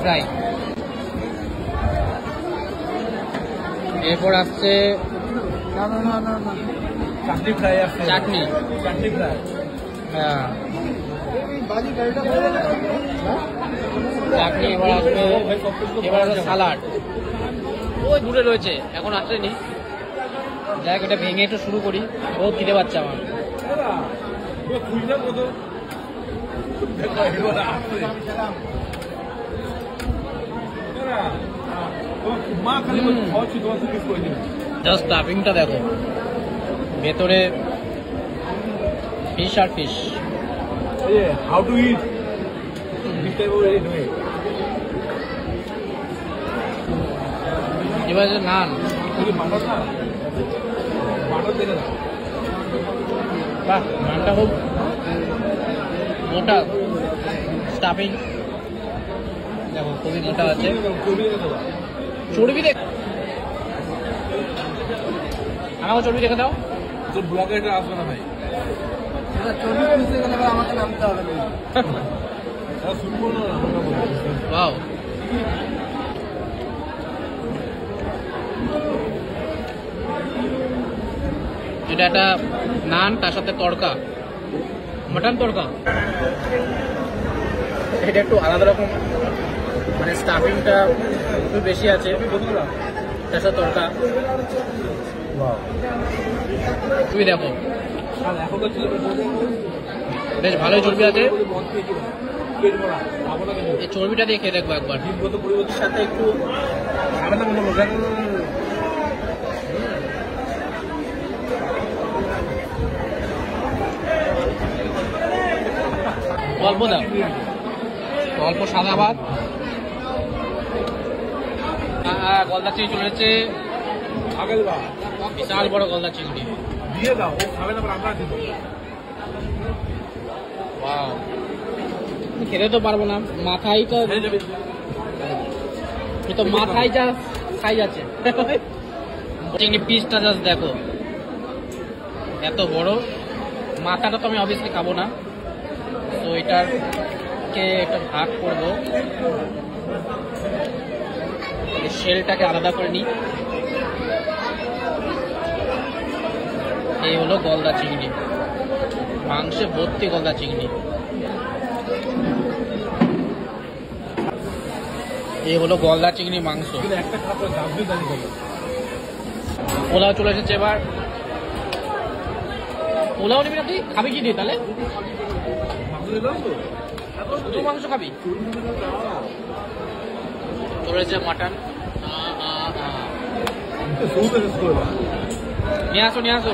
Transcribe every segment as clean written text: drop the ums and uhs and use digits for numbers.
Fry. এরপর আসছে চাটনি fry আছে। চাটনি ফ্রাই। হ্যাঁ চাটনি। এবার আসবে, এবার আসবে সালাড। ওই দূরে রয়েছে, এখন আসেনি। দেখ এটা ভেঙে একটু শুরু করি, বহুত খিদে পাচ্ছে আমার। জাস্ট স্টাফিংটা দেখো, ভেতরে ফিশ আর ফিশ। হাউ টু ইট এবার নান, বাহ নানটা খুব মোটা, স্টাফিং দেখো খুবই মোটা আছে। চর্বি দেখ, আমাকে চর্বি দেখে দাও। তোর ব্লগে এটা আসবে না ভাই, চর্বি খুঁজতে গেলে আমাকে নামতে হবে না। ওয়াও, এটা একটা নান, তার সাথে তড়কা, মটন তড়কা। এটা একটু আলাদা রকম, মানে স্টাফিংটা একটু বেশি আছে, তার সাথে তড়কা। তুমি দেখো বেশ ভালোই চর্বি আছে। এই চর্বিটা দিয়ে খেয়ে দেখবো একবার, সাথে একটু অল্প দাও, অল্প সাদা ভাত, গলদা চিংড়ি চলে এসেছে, বিশাল বড় গলদা চিংড়ি দিয়ে দাও, ও খাবে না, আমরা দিব। ওয়াও, খেতে তো পারবো না, মাথায় তো মাথায় যা সাইজ আছে। চিংড়ি পিসটা জাস্ট দেখো, এত বড়। মাথাটা তো আমি অবভিয়াসলি খাবো না, তো এটাকে একটা ভাগ করবো, শেলটাকে আলাদা করে নিই। এই হলো গলদা চিংড়ি, মাংসে ভর্তি গলদা চিংড়ি। এই হলো গলদা চিংড়ি মাংস। একটা খাবার দাম দিয়ে দাঁড়িয়ে গেল। পোলাও চলে এসেছে এবার। পোলাও নিবি না তুই? খাবি কি দিয়ে তাহলে? শুধু মাংস খাবি? চলে এসেছে মাটন। নিয়ে আসো, নিয়ে আসো।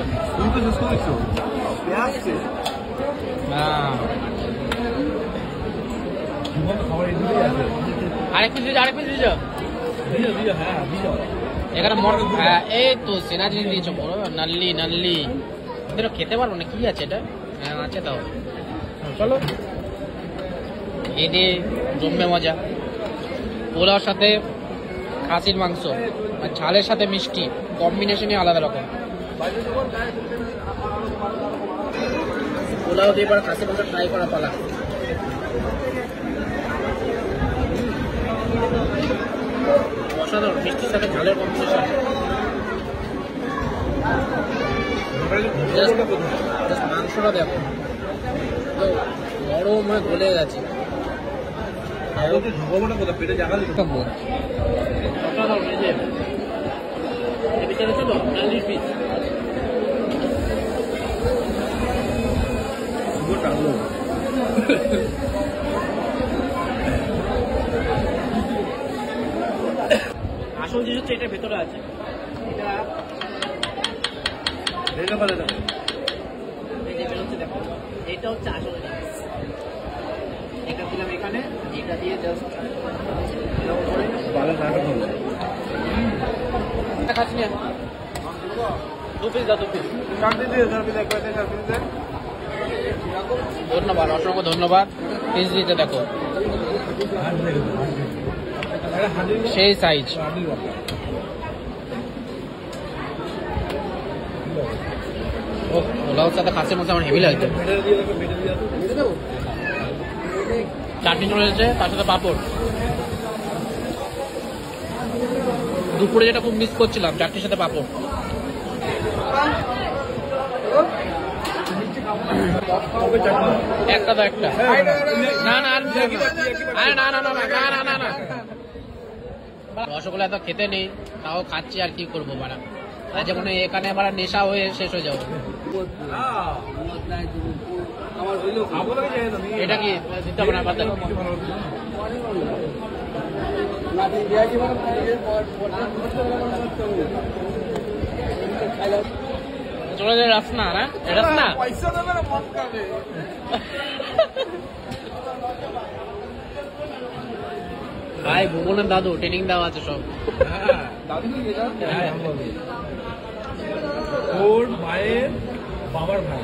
আরেক পিস দিয়েছো, আরেক পিস দিয়েছো। এখানে এই তো সেরা জিনিস দিয়েছো, বড় নাল্লি নাল্লি। এদের খেতে পারবো না, কি আছে এটা? হ্যাঁ আছে তাও, চলো এই দিয়ে জমবে মজা। পোলাওর সাথে খাসির মাংস আর ঝালের সাথে মিষ্টি, কম্বিনেশনই আলাদা রকম। পোলাও দিয়ে এবার খাসির মাংস ট্রাই করা পালা। অসাধারণ, মিষ্টির সাথে ঝালের কম্বিনেশন। মাংসটা দেখো নরম হয়ে গলে গেছে। আসল জিনিস হচ্ছে এটা ভেতরে আছে, এটা হচ্ছে আসল জিনিস। এটা দিলাম এখানে, এটা দিয়ে জাস্ট খাচ্ছি না। দু পিস দাও, দু পিস। ধন্যবাদ, অসংখ্য ধন্যবাদ। পিস দিতে দেখো সেই সাইজ। পোলাওর সাথে খাসির মাংস আমার হেভি লাগছে। চাটনি চলে এসেছে, তার সাথে পাঁপড়। দুপুরে যেটা খুব মিস করছিলাম, চাটনির সাথে পাঁপড়। একটা তো একটা, না না আর না না না না না না না, রসগোল্লা তো খেতে নেই, তাও খাচ্ছি, আর কি করবো বাড়া। আর যেমন এখানে আবার নেশা হয়ে শেষ হয়ে যাবো। আমার হইলো খাবো লাগে যাই না এটা কি দিতে হবে না, বাদ দাও। নাতি দেয়া কি মানে চলে যায় রাসনা, না রাসনা। পয়সা দেবে না মন খাবে ভাই ভুবনের দাদু ট্রেনিং দেওয়া আছে সব। দাদু কি এটা ওর মায়ের বাবার ভাই